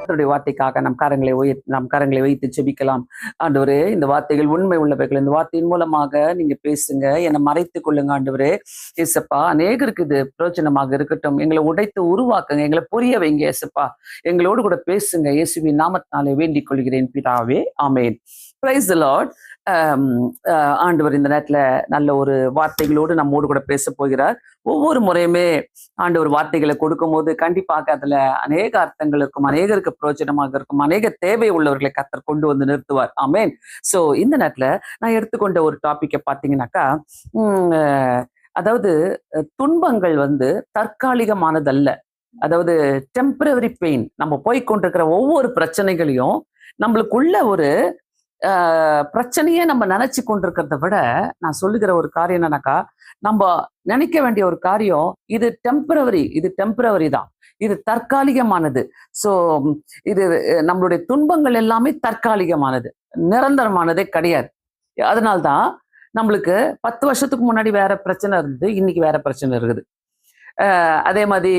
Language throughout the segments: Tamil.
கர்த்தருடைய வார்த்தைக்காக நம் கரங்களை வைத்து ஜெபிக்கலாம். ஆண்டவரே, இந்த வார்த்தைகள் உண்மை உள்ளவைகள். இந்த வார்த்தையின் மூலமாக நீங்க பேசுங்க, என்னை மறைத்துக் கொள்ளுங்க ஆண்டவரே. ஏசப்பா, அநேகருக்கு இது பிரயோஜனமாக இருக்கட்டும். எங்களை உடைத்து உருவாக்குங்க, எங்களை புரிய வைங்க ஏசப்பா. எங்களோடு கூட பேசுங்க. இயேசுவின் நாமத்தினாலே வேண்டிக் கொள்கிறேன் பிதாவே, ஆமென். Praise the Lord. ஆண்டவர் இந்த நேரத்துல நல்ல ஒரு வார்த்தைகளோடு நம்மோடு கூட பேச போகிறார். ஒவ்வொரு முறையுமே ஆண்டவர் வார்த்தைகளை கொடுக்கும் போது கண்டிப்பாக அதுல அநேக அர்த்தங்கள் இருக்கும், அநேகருக்கு பிரயோஜனமாக இருக்கும், அநேக தேவை உள்ளவர்களை கர்த்தர் கொண்டு வந்து நிறுத்துவார். ஆமென். சோ இந்த நேரத்துல நான் எடுத்துக்கொண்ட ஒரு டாபிக்கை பார்த்தீங்கன்னாக்கா, அதாவது துன்பங்கள் தற்காலிகமானதல்ல. அதாவது டெம்பரரி பெயின். நம்ம போய்கொண்டிருக்கிற ஒவ்வொரு பிரச்சனைகளையும் நம்மளுக்குள்ள ஒரு பிரச்சனையே நம்ம நினைச்சு கொண்டிருக்கிறத விட, நான் சொல்லுகிற ஒரு காரியம் என்னன்னாக்கா, நம்ம நினைக்க வேண்டிய ஒரு காரியம், இது டெம்பரவரி தான், இது தற்காலிகமானது. சோ இது நம்மளுடைய துன்பங்கள் எல்லாமே தற்காலிகமானது, நிரந்தரமானதே கிடையாது. அதனால்தான் நம்மளுக்கு 10 வருஷத்துக்கு முன்னாடி வேற பிரச்சனை இருந்தது, இன்னைக்கு வேற பிரச்சனை இருக்குது. அதே மாதிரி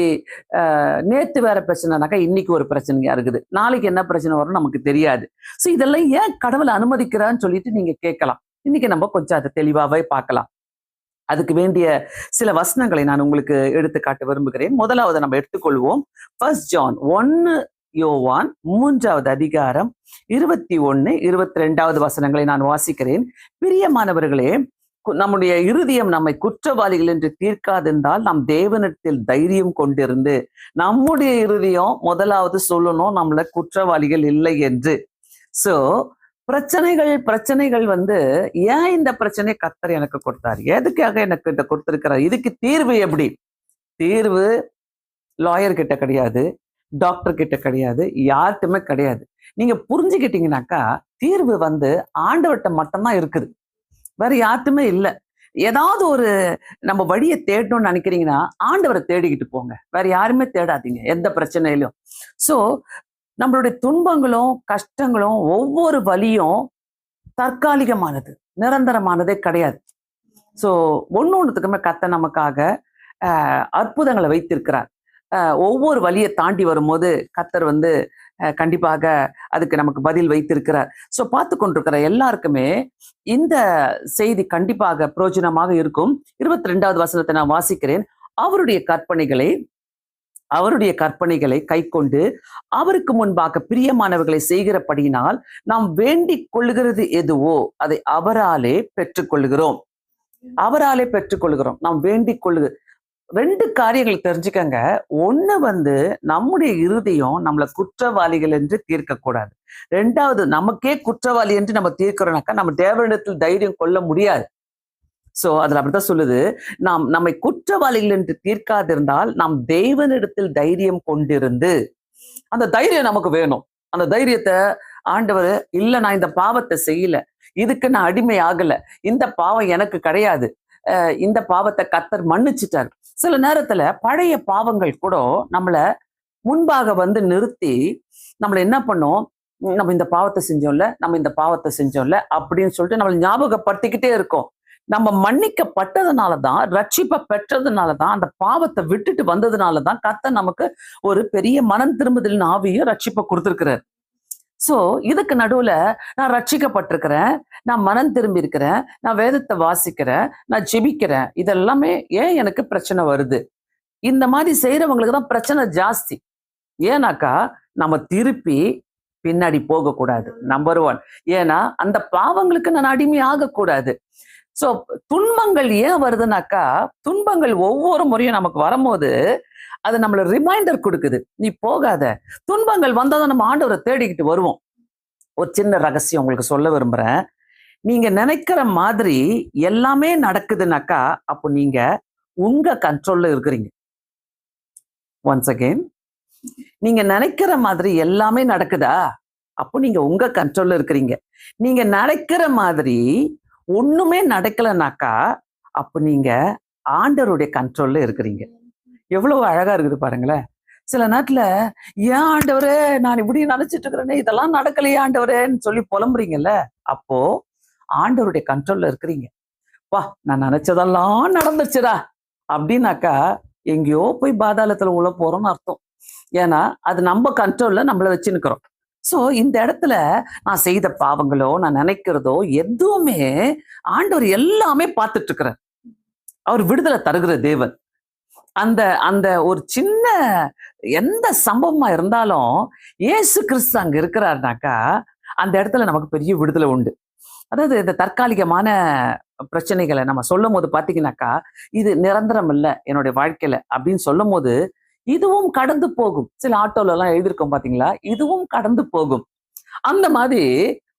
நேத்து வேற பிரச்சனைனாக்கா இன்னைக்கு ஒரு பிரச்சனையா இருக்குது, நாளைக்கு என்ன பிரச்சனை வரும் நமக்கு தெரியாது. ஸோ இதெல்லாம் ஏன் கடவுளை அனுமதிக்கிறான்னு சொல்லிட்டு நீங்க கேட்கலாம். இன்னைக்கு நம்ம கொஞ்சம் அதை தெளிவாவே பார்க்கலாம். அதுக்கு வேண்டிய சில வசனங்களை நான் உங்களுக்கு எடுத்துக்காட்ட விரும்புகிறேன். முதலாவது நம்ம எடுத்துக்கொள்வோம். 1 ஜான் 1 யோவான் 3வது அதிகாரம் 21, 22வது வசனங்களை நான் வாசிக்கிறேன். பிரியமானவர்களே, நம்முடைய இருதயம் நம்மை குற்றவாளிகள் என்று தீர்க்காதிருந்தால் நாம் தேவனிடத்தில் தைரியம் கொண்டிருந்து, நம்முடைய இருதயம் முதலாவது சொல்லணும் நம்மள குற்றவாளிகள் இல்லை என்று. சோ பிரச்சனைகள் ஏன் இந்த பிரச்சனை கர்த்தர் எனக்கு கொடுத்தாரு, எதுக்காக எனக்கு இதை கொடுத்திருக்கிறார், இதுக்கு தீர்வு எப்படி? தீர்வு லாயர் கிட்ட கிடையாது, டாக்டர் கிட்ட கிடையாது, யார்கிட்டயுமே கிடையாது. நீங்க புரிஞ்சுக்கிட்டீங்கன்னாக்கா தீர்வு ஆண்டவர்கிட்ட மட்டும்தான் இருக்குது, வேற யார்ட்டுமே இல்லை. ஏதாவது ஒரு நம்ம வழியை தேடணும்னு நினைக்கிறீங்கன்னா ஆண்டவரை தேடிக்கிட்டு போங்க, வேற யாருமே தேடாதீங்க எந்த பிரச்சனையிலும். சோ நம்மளுடைய துன்பங்களும் கஷ்டங்களும் ஒவ்வொரு வலியும் தற்காலிகமானது, நிரந்தரமானதே கிடையாது. சோ ஒன்னொன்னுத்துக்குமே கர்த்தர் நமக்காக அற்புதங்களை வைத்திருக்கிறார். ஒவ்வொரு வழியை தாண்டி வரும்போது கர்த்தர் கண்டிப்பாக அதுக்கு நமக்கு பதில் வைத்திருக்கிறார். சோ பார்த்து கொண்டிருக்கிற எல்லாருக்குமே இந்த செய்தி கண்டிப்பாக பிரயோஜனமாக இருக்கும். 22வது வசனத்தை நான் வாசிக்கிறேன். அவருடைய கற்பனைகளை கைக்கொண்டு அவருக்கு முன்பாக பிரியமானவர்களை செய்கிறபடியினால் நாம் வேண்டிக் கொள்ளுகிறது எதுவோ அதை அவராலே பெற்றுக்கொள்கிறோம். நாம் வேண்டிக் கொள்ளுகிறது. 2 காரியங்கள் தெரிஞ்சுக்கங்க. ஒண்ணு நம்முடைய இருதயம் நம்மளை குற்றவாளிகள் என்று தீர்க்கக்கூடாது. 2வது, நமக்கே குற்றவாளி என்று நம்ம தீர்க்கிறோம்னாக்கா நம்ம தேவனிடத்தில் தைரியம் கொள்ள முடியாது. சோ அதுல அப்படித்தான் சொல்லுது, நாம் நம்மை குற்றவாளிகள் என்று தீர்க்காதிருந்தால் நாம் தேவனிடத்தில் தைரியம் கொண்டிருந்து. அந்த தைரியம் நமக்கு வேணும். அந்த தைரியத்தை ஆண்டவர், இல்ல நான் இந்த பாவத்தை செய்யல, இதுக்கு நான் அடிமை ஆகல, இந்த பாவம் எனக்கு கிடையாது, இந்த பாவத்தை கர்த்தர் மன்னிச்சிட்டார். சில நேரத்துல பழைய பாவங்கள் கூட நம்மள முன்பாக நிறுத்தி நம்மள என்ன பண்ணோம், நம்ம இந்த பாவத்தை செஞ்சோம்ல அப்படின்னு சொல்லிட்டு நம்மளை ஞாபகப்படுத்திக்கிட்டே இருக்கோம். நம்ம மன்னிக்கப்பட்டதுனாலதான், ரட்சிப்பை பெற்றதுனாலதான், அந்த பாவத்தை விட்டுட்டு வந்ததுனாலதான் கர்த்தர் நமக்கு ஒரு பெரிய மனம் திரும்புதலின் ஆவியும் ரட்சிப்பை கொடுத்திருக்கிறார். சோ இதுக்கு நடுவுல நான் ரட்சிக்கப்பட்டிருக்கிறேன், நான் மனம் திரும்பி இருக்கிறேன், நான் வேதத்தை வாசிக்கிறேன், நான் ஜெபிக்கிறேன், இதெல்லாமே ஏன் எனக்கு பிரச்சனை வருது? இந்த மாதிரி செய்யறவங்களுக்கு தான் பிரச்சனை ஜாஸ்தி. ஏன்னாக்கா நம்ம திருப்பி பின்னாடி போகக்கூடாது, நம்பர் 1. ஏன்னா அந்த பாவங்களுக்கு நான் அடிமை ஆகக்கூடாது. சோ துன்பங்கள் ஏன் வருதுனாக்கா, துன்பங்கள் ஒவ்வொரு முறையும் நமக்கு வரும்போது அது நம்மள ரிமைண்டர் கொடுக்குது, நீ போகாத. துன்பங்கள் வந்தாதான் நம்ம ஆண்டவரை தேடிக்கிட்டு வருவோம். ஒரு சின்ன ரகசியம் உங்களுக்கு சொல்ல விரும்புறேன். நீங்க நினைக்கிற மாதிரி எல்லாமே நடக்குதுனாக்கா அப்போ நீங்க உங்க கண்ட்ரோல்ல இருக்கிறீங்க. ஒன்ஸ் அகெயின், நீங்க நினைக்கிற மாதிரி எல்லாமே நடக்குதா, அப்போ நீங்க உங்க கண்ட்ரோல்ல இருக்கிறீங்க. நீங்க நினைக்கிற மாதிரி ஒண்ணுமே நடக்கலனாக்கா அப்போ நீங்க ஆண்டவருடைய கண்ட்ரோல்ல இருக்கிறீங்க. எவ்வளவு அழகா இருக்குது பாருங்களேன். சில நேரத்துல, ஏன் ஆண்டவரே நான் இப்படி நினைச்சிட்டு இருக்கிறேனே, இதெல்லாம் நடக்கலையே ஆண்டவரேன்னு சொல்லி புலம்புறீங்கல்ல, அப்போ ஆண்டவருடைய கண்ட்ரோல்ல இருக்கிறீங்க. வா, நான் நினைச்சதெல்லாம் நடந்துச்சுடா அப்படின்னாக்கா எங்கேயோ போய் பாதாளத்துல உள்ள போறோம்னு அர்த்தம். ஏன்னா அது நம்ம கண்ட்ரோல்ல நம்மள வச்சுன்னுக்கிறோம். சோ இந்த இடத்துல நான் செய்த பாவங்களோ, நான் நினைக்கிறதோ எதுவுமே ஆண்டவர் எல்லாமே பார்த்துட்டு இருக்கிறார். அவர் விடுதலை தருகிற தேவன். அந்த அந்த ஒரு சின்ன எந்த சம்பவமா இருந்தாலும் இயேசு கிறிஸ்து அங்க இருக்கிறாருனாக்கா, அந்த இடத்துல நமக்கு பெரிய விடுதலை உண்டு. அதாவது இந்த தற்காலிகமான பிரச்சனைகளை நம்ம சொல்லும் போது பாத்தீங்கன்னாக்கா, இது நிரந்தரம் இல்ல என்னுடைய வாழ்க்கையில அப்படின்னு சொல்லும் போது, இதுவும் கடந்து போகும். சில ஆட்டோல எல்லாம் எழுதியிருக்கோம் பாத்தீங்களா, இதுவும் கடந்து போகும். அந்த மாதிரி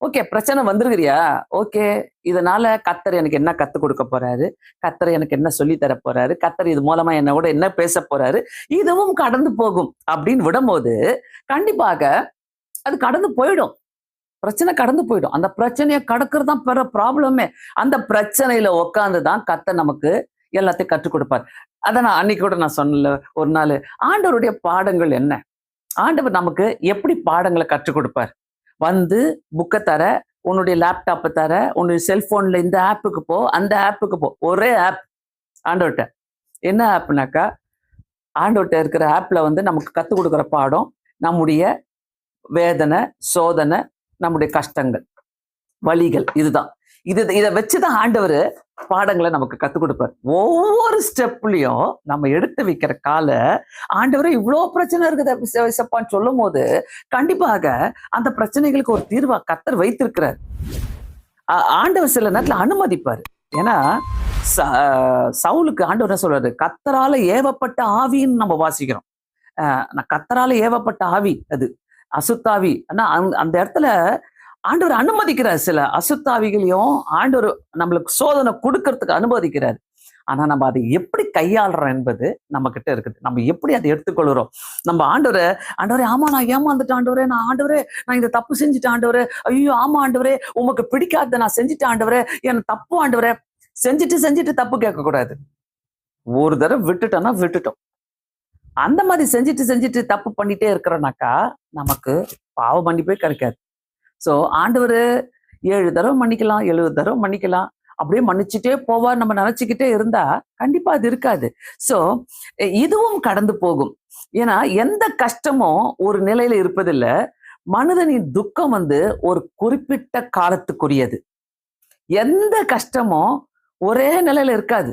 ஓகே பிரச்சனை வந்துருக்கிறியா, ஓகே இதனால கர்த்தர் எனக்கு என்ன கத்து கொடுக்க போறாரு, கர்த்தர் எனக்கு என்ன சொல்லி தர போறாரு, கர்த்தர் இது மூலமா என்னோட என்ன பேச போறாரு, இதுவும் கடந்து போகும் அப்படின்னு விடும்போது கண்டிப்பாக அது கடந்து போயிடும். பிரச்சனை கடந்து போயிடும். அந்த பிரச்சனையை கடக்கிறது தான் பெரிய ப்ராப்ளமே. அந்த பிரச்சனையில உட்கார்ந்துதான் கர்த்தர் நமக்கு எல்லாத்தையும் கற்றுக் கொடுப்பார். அத நான் அன்னைக்கு கூட நான் சொன்னல ஒரு நாள், ஆண்டவருடைய பாடங்கள் என்ன, ஆண்டவர் நமக்கு எப்படி பாடங்களை கற்றுக் கொடுப்பார். வந்து புக்க தர, உன்னுடைய லேப்டாப்பை தர, உன்னுடைய செல்போன்ல இந்த ஆப்புக்கு போ, அந்த ஆப்புக்கு போ. ஒரே ஆப் ஆண்டவர்கிட்ட. என்ன ஆப்னாக்கா, ஆண்டவர்கிட்ட இருக்கிற ஆப்ல வந்து நமக்கு கத்துக் கொடுக்குற பாடம் நம்முடைய வேதனை, சோதனை, நம்முடைய கஷ்டங்கள், வலிகள், இதுதான். இதை வச்சுதான் ஆண்டவர் பாடங்களை நமக்கு கத்துக் கொடுப்பார். ஒவ்வொரு ஸ்டெப்லயும் நம்ம எடுத்து வைக்கிற கால ஆண்டவரே இவ்வளோ பிரச்சனை இருக்குதுப்பான்னு சொல்லும் போது கண்டிப்பாக அந்த பிரச்சனைகளுக்கு ஒரு தீர்வா கர்த்தர் வைத்திருக்கிறார். ஆண்டவர் சில நேரத்துல அனுமதிப்பாரு. ஏன்னா சவுலுக்கு ஆண்டவர் என்ன சொல்றாரு, கர்த்தரால ஏவப்பட்ட ஆவின்னு நம்ம வாசிக்கிறோம். கர்த்தரால ஏவப்பட்ட ஆவி அது அசுத்தாவி. ஆனா அந்த இடத்துல ஆண்டவர் அனுமதிக்கிறார். சில அசுத்தாவிகளையும் ஆண்டவர் நம்மளுக்கு சோதனை கொடுக்கறதுக்கு அனுமதிக்கிறார். ஆனா நம்ம அதை எப்படி கையாளுறோம் என்பது நம்ம கிட்ட இருக்குது. நம்ம எப்படி அதை எடுத்துக்கொள்கிறோம். நம்ம ஆண்டவரே ஆமா நான் ஏமாந்துட்டேன் ஆண்டவரே, நான் இந்த தப்பு செஞ்சுட்டேன் ஆண்டவரே, ஐயோ ஆமா ஆண்டவரே உமக்கு பிடிக்காத நான் செஞ்சுட்டேன் ஆண்டவரே, எனக்கு தப்பு ஆண்டவரே. செஞ்சுட்டு தப்பு கேட்கக்கூடாது. ஒரு தடவை விட்டுட்டோம்னா விட்டுட்டோம். அந்த மாதிரி செஞ்சுட்டு தப்பு பண்ணிட்டே இருக்கிறோம்னாக்கா நமக்கு பாவ மன்னிப்பே கிடைக்காது. சோ ஆண்டவர் 7 தடவை மன்னிக்கலாம், 70 தடவை மன்னிக்கலாம், அப்படியே மன்னிச்சுட்டே போவார் நம்ம நினைச்சுக்கிட்டே இருந்தா கண்டிப்பா அது இருக்காது. சோ இதுவும் கடந்து போகும். ஏன்னா எந்த கஷ்டமும் ஒரு நிலையில இருப்பதில்லை. மனிதனின் துக்கம் வந்து ஒரு குறிப்பிட்ட காலத்துக்குரியது. எந்த கஷ்டமும் ஒரே நிலையில இருக்காது.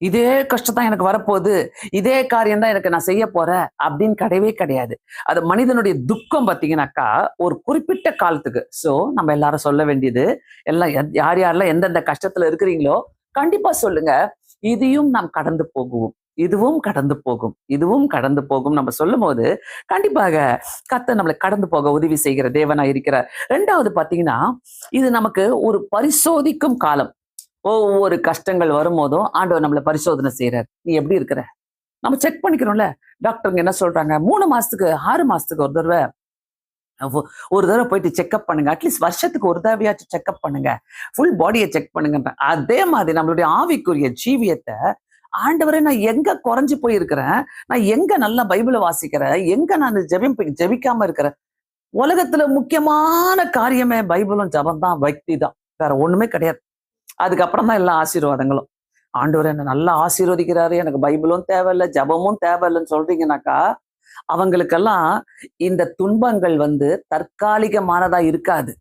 இதே கஷ்டம் தான் எனக்கு வரப்போகுது, இதே காரியம் தான் எனக்கு நான் செய்ய போறேன் அப்படின்னு கிடையவே கிடையாது. அது மனிதனுடைய துக்கம் பார்த்தீங்கன்னாக்கா ஒரு குறிப்பிட்ட காலத்துக்கு. சோ நம்ம எல்லாரும் சொல்ல வேண்டியது, எல்லாம் யாரெல்லாம் எந்தெந்த கஷ்டத்துல இருக்கிறீங்களோ கண்டிப்பா சொல்லுங்க, இதையும் நாம் கடந்து போகுவோம், இதுவும் கடந்து போகும், இதுவும் கடந்து போகும் நம்ம சொல்லும் போது கண்டிப்பாக கர்த்தர் நம்மளை கடந்து போக உதவி செய்கிற தேவனா இருக்கிறார். 2வது பாத்தீங்கன்னா, இது நமக்கு ஒரு பரிசோதிக்கும் காலம். ஒவ்வொரு கஷ்டங்கள் வரும்போதும் ஆண்டவர் நம்மளை பரிசோதனை செய்யறாரு. நீ எப்படி இருக்கிற நம்ம செக் பண்ணிக்கிறோம்ல. டாக்டருங்க என்ன சொல்றாங்க, 3 மாசத்துக்கு 6 மாசத்துக்கு ஒரு தடவை போயிட்டு செக்அப் பண்ணுங்க. அட்லீஸ்ட் வருஷத்துக்கு ஒரு தடவையாச்சும் செக்அப் பண்ணுங்க, ஃபுல் பாடியை செக் பண்ணுங்க. அதே மாதிரி நம்மளுடைய ஆவிக்குரிய ஜீவியத்தை ஆண்டவரே நான் எங்க குறைஞ்சு போயிருக்கிறேன், நான் எங்க நல்லா பைபிளை வாசிக்கிறேன், எங்க நான் ஜெபிக்காம இருக்கிறேன். உலகத்துல முக்கியமான காரியமே பைபிளும் ஜபம் தான், பக்தி தான், வேற ஒண்ணுமே கிடையாது. அதுக்கப்புறம் தான் எல்லா ஆசீர்வாதங்களும். ஆண்டவர் என்ன நல்லா ஆசீர்வதிக்கிறாரு, எனக்கு பைபிளும் தேவையில்லை ஜபமும் தேவையில்லைன்னு சொல்றீங்கன்னாக்கா அவங்களுக்கெல்லாம் இந்த துன்பங்கள் வந்து தற்காலிகமானதா இருக்காது.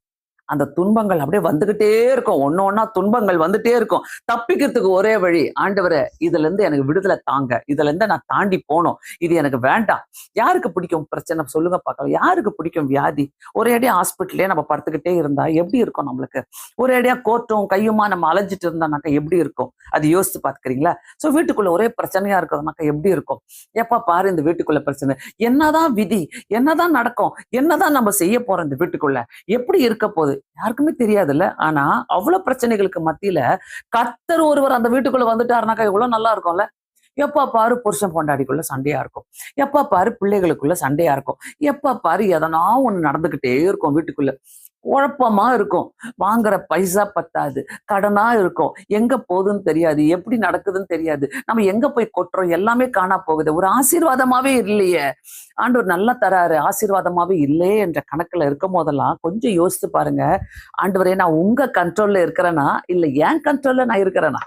அந்த துன்பங்கள் அப்படியே வந்துகிட்டே இருக்கும். ஒன்னா துன்பங்கள் வந்துட்டே இருக்கும். தப்பிக்கிறதுக்கு ஒரே வழி, ஆண்டவரே இதுல இருந்து எனக்கு விடுதலை தாங்க, இதுல இருந்து நான் தாண்டி போனோம், இது எனக்கு வேண்டாம். யாருக்கு பிடிக்கும் பிரச்சனை சொல்லுங்க பார்க்கலாம். யாருக்கு பிடிக்கும் வியாதி? ஒரே அடியா ஹாஸ்பிட்டலே நம்ம படுத்துக்கிட்டே இருந்தா எப்படி இருக்கும் நம்மளுக்கு? ஒரே அடியா கோர்ட்டும் கையுமா நம்ம அலைஞ்சிட்டு இருந்தானாக்கா எப்படி இருக்கும்? அது யோசிச்சு பாத்துக்கிறீங்களா? சோ வீட்டுக்குள்ள ஒரே பிரச்சனையா இருக்கிறதுனாக்கா எப்படி இருக்கும்? எப்ப பாரு இந்த வீட்டுக்குள்ள பிரச்சனை, என்னதான் விதி, என்னதான் நடக்கும், என்னதான் நம்ம செய்ய போறோம் இந்த வீட்டுக்குள்ள, எப்படி இருக்க போகுது யாருக்குமே தெரியாதுல்ல. ஆனா அவ்வளவு பிரச்சனைகளுக்கு மத்தியில கர்த்தர் ஒருவர் அந்த வீட்டுக்குள்ள வந்துட்டாருனாக்கா எவ்வளவு நல்லா இருக்கும்ல. எப்ப பாரு புருஷன் பொண்டாடிக்குள்ள சண்டையா இருக்கும், எப்ப பாரு பிள்ளைகளுக்குள்ள சண்டையா இருக்கும், எப்ப பாரு எதனா ஒண்ணு நடந்துகிட்டே இருக்கும் வீட்டுக்குள்ள. குழப்பமா இருக்கும், வாங்குற பைசா பத்தாது, கடனா இருக்கும், எங்க போகுதுன்னு தெரியாது, எப்படி நடக்குதுன்னு தெரியாது, நம்ம எங்க போய் கொட்டுறோம், எல்லாமே காணா போகுது. ஒரு ஆசீர்வாதமாவே இல்லையே, ஆண்டவர் நல்லா தராரு, ஆசீர்வாதமாவே இல்லையே என்ற கணக்குல இருக்கும் போதெல்லாம் கொஞ்சம் யோசித்து பாருங்க, ஆண்டவரே நான் உங்க கண்ட்ரோல்ல இருக்கிறேனா இல்ல என் கண்ட்ரோல்ல நான் இருக்கிறேனா?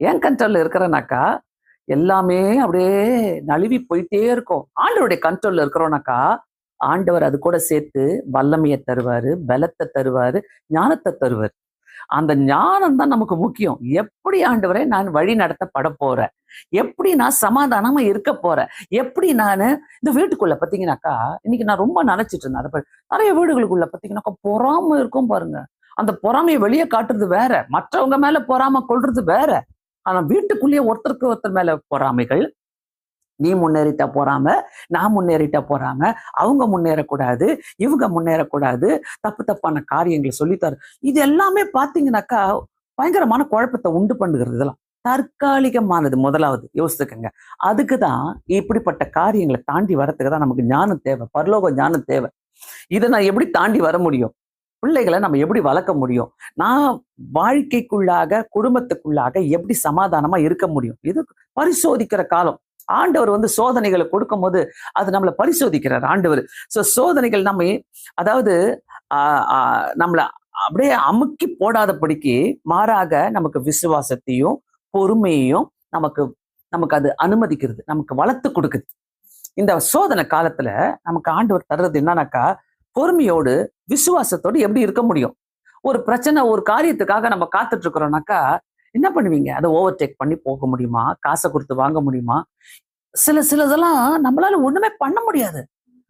என் கண்ட்ரோல்ல இருக்கிறேனாக்கா எல்லாமே அப்படியே நழுவி போயிட்டே இருக்கும். ஆண்டவருடைய கண்ட்ரோல்ல இருக்கிறோம்னாக்கா, ஆண்டவர் அது கூட சேர்த்து வல்லமையை தருவாரு, பலத்தை தருவாரு, ஞானத்தை தருவாரு. அந்த ஞானம் தான் நமக்கு முக்கியம். எப்படி ஆண்டவரே நான் வழி நடத்தப்பட போறேன்? எப்படி நான் சமாதானமா இருக்க போறேன்? எப்படி நானு இந்த வீட்டுக்குள்ள பாத்தீங்கன்னாக்கா, இன்னைக்கு நான் ரொம்ப நினைச்சிட்டு இருந்தேன். நிறைய வீடுகளுக்குள்ள பாத்தீங்கன்னாக்கா பொறாம இருக்கும் பாருங்க. அந்த பொறாமையை வெளியே காட்டுறது வேற, மற்றவங்க மேல பொறாம கொள்றது வேற. ஆனா வீட்டுக்குள்ளேயே ஒருத்தருக்கு ஒருத்தர் மேல பொறாமைகள். நீ முன்னேறிட்டா பொறாம, நான் முன்னேறிட்டா பொறாம, அவங்க முன்னேறக்கூடாது, இவங்க முன்னேறக்கூடாது, தப்பு தப்பான காரியங்களை சொல்லித்தரு. இது எல்லாமே பாத்தீங்கன்னாக்கா பயங்கரமான குழப்பத்தை உண்டு பண்ணுகிறது. இதெல்லாம் தற்காலிகமானது. முதலாவது யோசித்துக்கங்க. அதுக்குதான் இப்படிப்பட்ட காரியங்களை தாண்டி வரத்துக்கு தான் நமக்கு ஞானம் தேவை, பரலோக ஞானம் தேவை. இதை நான் எப்படி தாண்டி வர முடியும்? பிள்ளைகளை நம்ம எப்படி வளர்க்க முடியும்? நான் வாழ்க்கைக்குள்ளாக, குடும்பத்துக்குள்ளாக எப்படி சமாதானமா இருக்க முடியும்? இது பரிசோதிக்கிற காலம். ஆண்டவர் சோதனைகளை கொடுக்கும் போது அது நம்மளை பரிசோதிக்கிறார் ஆண்டவர். சோதனைகள் நம்ம அதாவது நம்மளை அப்படியே அமுக்கி போடாதபடிக்கு மாறாக நமக்கு விசுவாசத்தையும் பொறுமையையும் நமக்கு நமக்கு அது அனுமதிக்கிறது, நமக்கு வளர்த்து கொடுக்குது. இந்த சோதனை காலத்துல நமக்கு ஆண்டவர் தர்றது என்னன்னாக்கா, பொறுமையோடு விசுவாசத்தோடு எப்படி இருக்க முடியும்? ஒரு பிரச்சனை, ஒரு காரியத்துக்காக நம்ம காத்துட்டு இருக்கிறோம்னாக்கா என்ன பண்ணுவீங்க? அதை ஓவர்டேக் பண்ணி போக முடியுமா? காசை கொடுத்து வாங்க முடியுமா? சிலதெல்லாம் நம்மளால ஒண்ணுமே பண்ண முடியாது.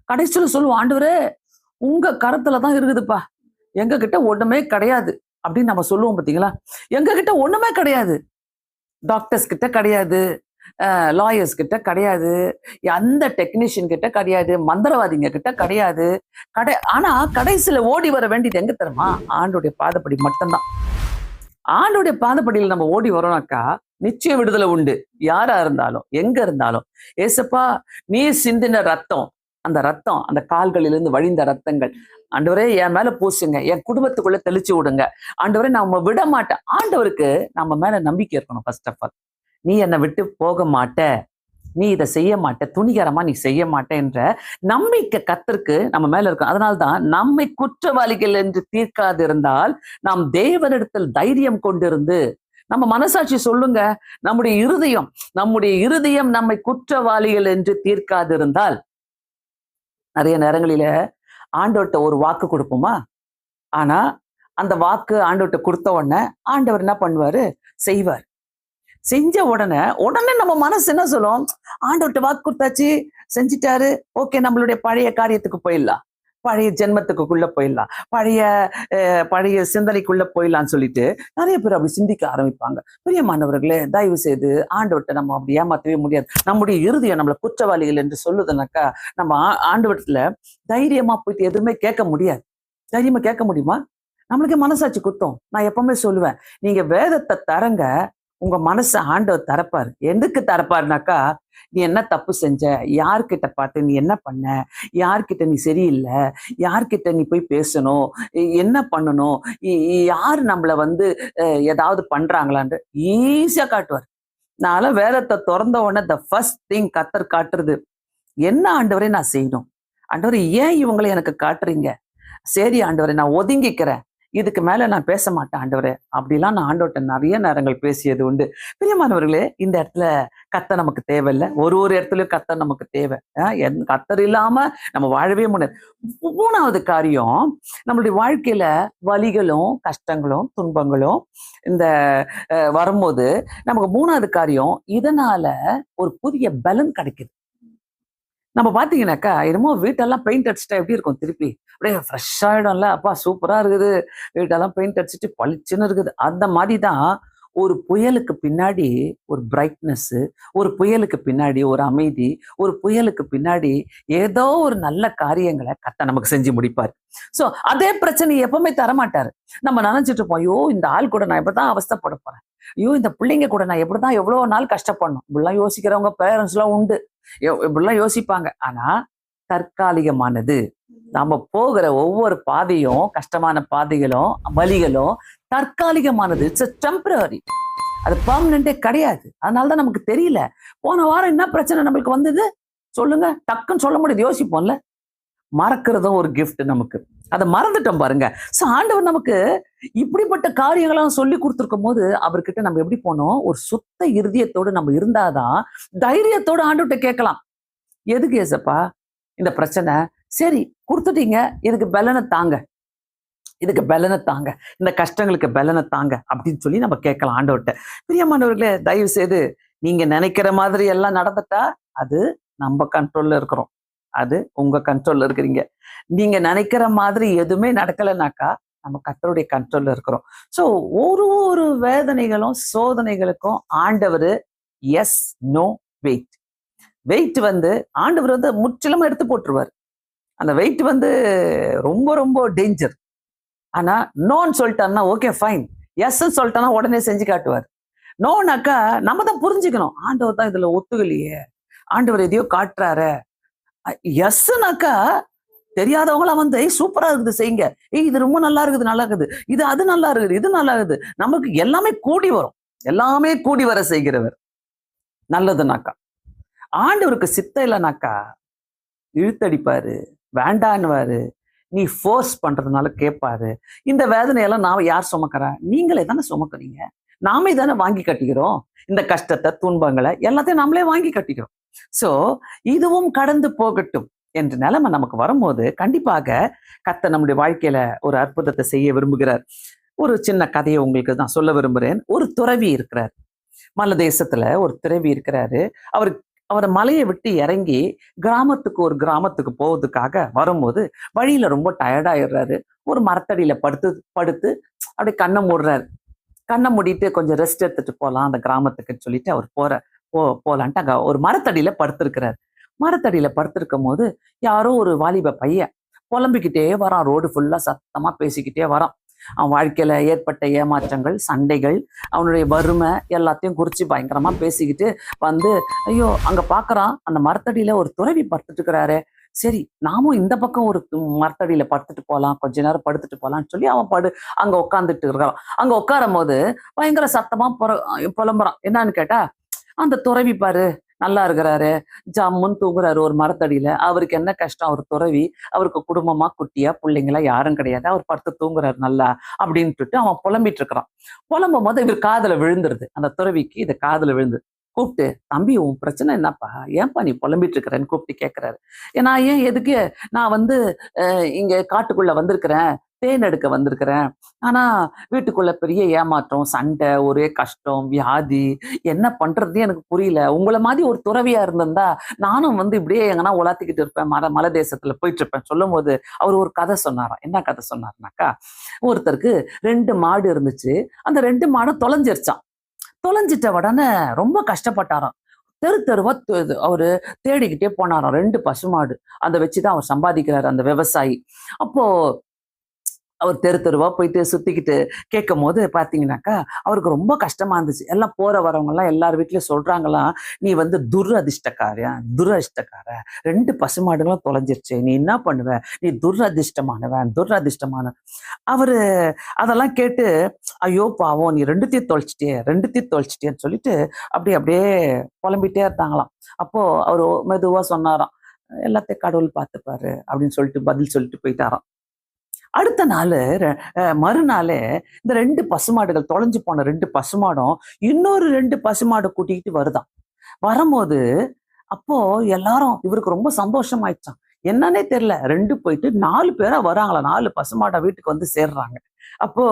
கடைசியில சொல்லுவோம், ஆண்டவரே உங்க கரத்துலதான் இருக்குதுப்பா, எங்க கிட்ட ஒண்ணுமே கிடையாது அப்படின்னு நம்ம சொல்லுவோம். பாத்தீங்களா? எங்க கிட்ட ஒண்ணுமே கிடையாது. டாக்டர்ஸ் கிட்ட கிடையாது, லாயர்ஸ் கிட்ட கிடையாது, அந்த டெக்னீஷியன் கிட்ட கிடையாது, மந்திரவாதிங்க கிட்ட கிடையாது. ஆனா கடைசியில ஓடி வர வேண்டியது எங்க தெரியுமா? ஆண்டோடைய பாதப்படி மட்டும்தான். ஆண்டோடைய பாதப்படியில் நம்ம ஓடி வரோம்னாக்கா நிச்சய விடுதலை உண்டு. யாரா இருந்தாலும், எங்க இருந்தாலும். ஏசப்பா, நீ சிந்தின ரத்தம், அந்த ரத்தம், அந்த கால்களிலிருந்து வழிந்த ரத்தங்கள், ஆண்டவரே என் மேல பூசுங்க, என் குடும்பத்துக்குள்ள தெளிச்சு விடுங்க. ஆண்டவரே நம்ம விட மாட்டேன். ஆண்டவருக்கு நம்ம மேல நம்பிக்கை இருக்கணும். ஃபர்ஸ்ட் ஆஃப் ஆல், நீ என்னை விட்டு போக மாட்ட, நீ இதை செய்ய மாட்ட, துணிகரமா நீ செய்ய மாட்ட என்ற நம்பிக்கை கர்த்தருக்கு நம்ம மேல இருக்கும். அதனால்தான் நம்மை குற்றவாளிகள் என்று தீர்க்காது இருந்தால் நாம் தேவனிடத்தில் தைரியம் கொண்டிருந்து, நம்ம மனசாட்சி சொல்லுங்க, நம்முடைய இருதயம் நம்மை குற்றவாளிகள் என்று தீர்க்காது இருந்தால், நிறைய நேரங்களில ஆண்டவர்கிட்ட ஒரு வாக்கு கொடுப்போமா? ஆனா அந்த வாக்கு ஆண்டவர்கிட்ட கொடுத்த உடனே ஆண்டவர் என்ன பண்ணுவாரு? செய்வார். செஞ்ச உடனே நம்ம மனசு என்ன சொல்லும்? ஆண்டவர்கிட்ட வாக்கு கொடுத்தாச்சு, செஞ்சிட்டாரு, ஓகே, நம்மளுடைய பழைய காரியத்துக்கு போயிடலாம், பழைய ஜென்மத்துக்குள்ள போயிடலாம், பழைய சிந்தனைக்குள்ள போயிடலாம்னு சொல்லிட்டு நிறைய பேர் அப்படி சிந்திக்க ஆரம்பிப்பாங்க. பிரியமானவர்களே, தயவு செய்து ஆண்டவர்கிட்ட நம்ம அப்படி ஏமாத்தவே முடியாது. நம்முடைய இருதயம் நம்மளை குற்றவாளிகள் என்று சொல்லுதுனாக்கா, நம்ம ஆண்டவர்ல தைரியமா போயிட்டு எதுவுமே கேட்க முடியாது. தைரியமா கேட்க முடியுமா? நம்மளுக்கு மனசாட்சி குத்தம். நான் எப்பவுமே சொல்லுவேன், நீங்க வேதத்தை தரங்க, உங்க மனசை ஆண்டவர் தரப்பாரு. எதுக்கு தரப்பாருனாக்கா, நீ என்ன தப்பு செஞ்ச, யார்கிட்ட பார்த்து நீ என்ன பண்ண, யார்கிட்ட நீ சரியில்லை, யார்கிட்ட நீ போய் பேசணும், என்ன பண்ணணும், யார் நம்மள ஏதாவது பண்றாங்களான்னு ஈஸியா காட்டுவார். நான் வேதத்தை திறந்த உடனே த ஃபர்ஸ்ட் திங் கர்த்தர் காட்டுறது, என்ன ஆண்டவரே நான் செய்யணும்? ஆண்டவரே ஏன் இவங்களை எனக்கு காட்டுறீங்க? சரி ஆண்டவரே, நான் ஒதுங்கிக்கிறேன், இதுக்கு மேல நான் பேச மாட்டேன் ஆண்டவரே, அப்படிலாம் நான் ஆண்டவர்கிட்ட நிறைய நேரங்கள் பேசியது உண்டு. பிரியமானவர்களே, இந்த இடத்துல கர்த்தர் நமக்கு தேவையில்லை. ஒரு இடத்துலயும் கர்த்தர் நமக்கு தேவை. கர்த்தர் இல்லாம நம்ம வாழவே முடியாது. மூணாவது காரியம், நம்மளுடைய வாழ்க்கையில வலிகளும் கஷ்டங்களும் துன்பங்களும் இந்த வரும்போது நமக்கு மூணாவது காரியம், இதனால ஒரு புதிய பலன் கிடைக்குது. நம்ம பாத்தீங்கன்னாக்கா, என்னமோ வீட்டெல்லாம் பெயிண்ட் அடிச்சுட்டா எப்படி இருக்கும்? திருப்பி அப்படியே ஃப்ரெஷ் ஆயிடும்ல, அப்பா சூப்பரா இருக்குது, வீட்டெல்லாம் பெயிண்ட் அடிச்சுட்டு பளிச்சுன்னு இருக்குது. அந்த மாதிரிதான் ஒரு புயலுக்கு பின்னாடி ஒரு பிரைட்னஸ், ஒரு புயலுக்கு பின்னாடி ஒரு அமைதி, ஒரு புயலுக்கு பின்னாடி ஏதோ ஒரு நல்ல காரியங்களை கர்த்தர் நமக்கு செஞ்சு முடிப்பார். சோ அதே பிரச்சனை எப்பவுமே தரமாட்டாரு. நம்ம நினைச்சிட்டு இருப்போம், ஐயோ இந்த ஆள் கூட நான் எப்படிதான் அவஸ்தைப்பட போறேன், ஐயோ இந்த பிள்ளைங்க கூட நான் எப்படிதான் எவ்வளவு நாள் கஷ்டப்படணும், இப்படிலாம் யோசிக்கிறவங்க பேரண்ட்ஸ் எல்லாம் உண்டு, இப்படிலாம் யோசிப்பாங்க. ஆனா தற்காலிகமானது. நாம போகிற ஒவ்வொரு பாதையும், கஷ்டமான பாதைகளும் வலிகளும் தற்காலிகமானது. இட்ஸ் டெம்பரரி, அது பெர்மனண்டே கிடையாது. அதனாலதான் நமக்கு தெரியல. போன வாரம் என்ன பிரச்சனை நம்மளுக்கு வந்தது சொல்லுங்க, டக்குன்னு சொல்ல முடியாது, யோசிப்போம்ல. மறக்கிறதும் ஒரு கிஃப்ட் நமக்கு. அதை மறந்துட்டோம் பாருங்க. சோ ஆண்டவர் நமக்கு இப்படிப்பட்ட காரியங்கள்லாம் சொல்லி கொடுத்துருக்கும் போது அவர்கிட்ட நம்ம எப்படி போனோம், ஒரு சுத்த இருதயத்தோடு நம்ம இருந்தாதான் தைரியத்தோடு ஆண்டவர்கிட்ட கேட்கலாம். எதுக்கு ஏசப்பா இந்த பிரச்சனை? சரி கொடுத்துட்டீங்க, இதுக்கு பலனை தாங்க, இதுக்கு பலனை தாங்க, இந்த கஷ்டங்களுக்கு பலனை தாங்க அப்படின்னு சொல்லி நம்ம கேட்கலாம் ஆண்டவர்கிட்ட. பிரியமானவர்களே, தயவு செய்து நீங்க நினைக்கிற மாதிரி எல்லாம் நடந்துட்டா அது நம்ம கண்ட்ரோல்ல இருக்கிறோம், அது உங்க கண்ட்ரோல்ல இருக்கிறீங்க. நீங்க நினைக்கிற மாதிரி எதுவுமே நடக்கலைனாக்கா நம்ம கர்த்தருடைய கண்ட்ரோல்ல இருக்கிறோம். ஸோ ஒரு ஒரு வேதனைகளும் சோதனைகளுக்கும் ஆண்டவர் எஸ் நோ வெயிட். வெயிட் வந்து ஆண்டவர் வந்து முற்றிலுமா எடுத்து போட்டுருவார். அந்த வெயிட் வந்து ரொம்ப ரொம்ப டேஞ்சர். ஆனா நோன்னு சொல்லிட்டாருன்னா ஓகே ஃபைன், எஸ் சொல்லிட்டானா உடனே செஞ்சு காட்டுவார். நோனாக்கா நம்ம தான் புரிஞ்சுக்கணும், ஆண்டவர் தான் இதுல ஒத்துக்கலையே, ஆண்டவர் எதையோ காட்டுறாரு. எஸ்னாக்கா தெரியாதவங்களாம் வந்து சூப்பரா இருக்குது செய்யுங்க, இது ரொம்ப நல்லா இருக்குது, நல்லா இருக்குது, இது அது நல்லா இருக்குது, இது நல்லா இருக்குது, நமக்கு எல்லாமே கூடி வரும், எல்லாமே கூடி வர செய்கிறவர். நல்லதுனாக்கா ஆண்டவருக்கு சித்த இல்லைனாக்கா இழுத்தடிப்பாரு, வேண்டான்னுவாரு, நீ ஃபோர்ஸ் பண்றதுனால கேட்பாரு. இந்த வேதனையெல்லாம் நாம யார் சுமக்கிறா? நீங்களே தானே சுமக்குறீங்க, நாமே தானே வாங்கி கட்டிக்கிறோம். இந்த கஷ்டத்தை துன்பங்களை எல்லாத்தையும் நாமளே வாங்கி கட்டிக்கிறோம். சோ இதுவும் கடந்து போகட்டும் என்ற நிலைமை நமக்கு வரும்போது கண்டிப்பாக கர்த்தர் நம்முடைய வாழ்க்கையில ஒரு அற்புதத்தை செய்ய விரும்புகிறார். ஒரு சின்ன கதையை உங்களுக்கு நான் சொல்ல விரும்புகிறேன். ஒரு துறவி இருக்கிறார், மலை தேசத்துல ஒரு துறவி இருக்கிறாரு. அவர் அவரை மலையை விட்டு இறங்கி ஒரு கிராமத்துக்கு போவதுக்காக வரும்போது வழியில ரொம்ப டயர்டாயிடுறாரு. ஒரு மரத்தடியில படுத்து படுத்து அப்படியே கண்ணை மூடுறாரு. கண்ணை மூடிட்டு கொஞ்சம் ரெஸ்ட் எடுத்துட்டு போகலாம் அந்த கிராமத்துக்குன்னு சொல்லிட்டு அவர் போலான்ட்டு அங்க ஒரு மரத்தடியில படுத்திருக்கிறார். மரத்தடியில படுத்திருக்கும் போது யாரோ ஒரு வாலிப பையன் புலம்பிக்கிட்டே வரான், ரோடு ஃபுல்லா சத்தமா பேசிக்கிட்டே வரான். அவன் வாழ்க்கையில ஏற்பட்ட ஏமாற்றங்கள், சண்டைகள், அவனுடைய வறுமை எல்லாத்தையும் குறிச்சு பயங்கரமா பேசிக்கிட்டு வந்து ஐயோ அங்க பாக்குறான், அந்த மரத்தடியில ஒரு துறவி படுத்துட்டு இருக்கிறாரு. சரி நாமும் இந்த பக்கம் ஒரு மரத்தடியில படுத்துட்டு போலாம், கொஞ்ச நேரம் படுத்துட்டு போலாம்னு சொல்லி அவன் அங்க உட்காந்துட்டு இருக்கான். அங்க உட்காரும் போது பயங்கர சத்தமா புலம்புறான். என்னன்னு கேட்டா, அந்த துறவி பாரு நல்லா இருக்கிறாரு, ஜம்முன்னு தூங்குறாரு ஒரு மரத்தடியில, அவருக்கு என்ன கஷ்டம், அவர் துறவி, அவருக்கு குடும்பமா குட்டியா பிள்ளைங்களா யாரும் கிடையாது, அவர் படுத்து தூங்குறாரு நல்லா அப்படின்ட்டு அவன் புலம்பிட்டு இருக்கிறான். புலம்பும் போது இவர் காதுல விழுந்துருது, அந்த துறவிக்கு இது காதுல விழுந்து கூப்பிட்டு, தம்பி உன் பிரச்சனை என்னப்பா, ஏன்பா நீ புலம்பிட்டு இருக்கிறேன்னு கூப்பிட்டு கேட்கிறாரு. ஏன்னா ஏன் எதுக்கு, நான் வந்து இங்க காட்டுக்குள்ள வந்திருக்கிறேன், தேன் எடுக்க வந்திருக்கிறேன், ஆனா வீட்டுக்குள்ள பெரிய ஏமாற்றம், சண்டை, ஒரே கஷ்டம், வியாதி, என்ன பண்றதுன்னு எனக்கு புரியல. உங்களை மாதிரி ஒரு துறவியா இருந்திருந்தா நானும் வந்து இப்படியே எங்கன்னா உலாத்திக்கிட்டு இருப்பேன், மலை தேசத்துல போயிட்டு இருப்பேன் சொல்லும் போது அவர் ஒரு கதை சொன்னாராம். என்ன கதை சொன்னாருனாக்கா, ஒருத்தருக்கு 2 மாடு இருந்துச்சு, அந்த 2 மாடும் தொலைஞ்சிருச்சான். தொலைஞ்சிட்ட உடனே ரொம்ப கஷ்டப்பட்டாராம். தெரு தெருவா அவரு தேடிக்கிட்டே போனாராம். 2 பசுமாடு, அதை வச்சுதான் அவர் சம்பாதிக்கிறாரு அந்த விவசாயி. அப்போ அவர் தெரு தெருவா போயிட்டு சுத்திக்கிட்டு கேட்கும் போது பாத்தீங்கன்னாக்கா அவருக்கு ரொம்ப கஷ்டமா இருந்துச்சு. எல்லாம் போற வரவங்க எல்லாம் எல்லார் வீட்லயும் சொல்றாங்களாம், நீ வந்து துரதிர்ஷ்டக்கார, 2 பசுமாடுகளும் தொலைஞ்சிருச்சு, நீ என்ன பண்ணுவ, நீ துரதிர்ஷ்டமானவன். அவரு அதெல்லாம் கேட்டு ஐயோ பாவம், நீ 2த்தையும் தொலைச்சிட்டேன்னு சொல்லிட்டு அப்படியே புலம்பிட்டே இருந்தாங்களாம். அப்போ அவரு மெதுவா சொன்னாராம், எல்லாத்தையும் கடவுள் பார்த்துப்பாரு அப்படின்னு சொல்லிட்டு பதில் சொல்லிட்டு போயிட்டாராம். அடுத்த நாள் மறுநாளே இந்த 2 பசுமாடுகள், தொலைஞ்சு போன 2 பசுமாடும் இன்னொரு 2 பசுமாடு கூட்டிகிட்டு வருதான். வரும்போது அப்போ எல்லாரும் இவருக்கு ரொம்ப சந்தோஷம் ஆயிடுச்சான். என்னன்னே தெரியல, 2 போயிட்டு 4 பேரா வராங்களா, 4 பசுமாட வீட்டுக்கு வந்து சேர்றாங்க. அப்போ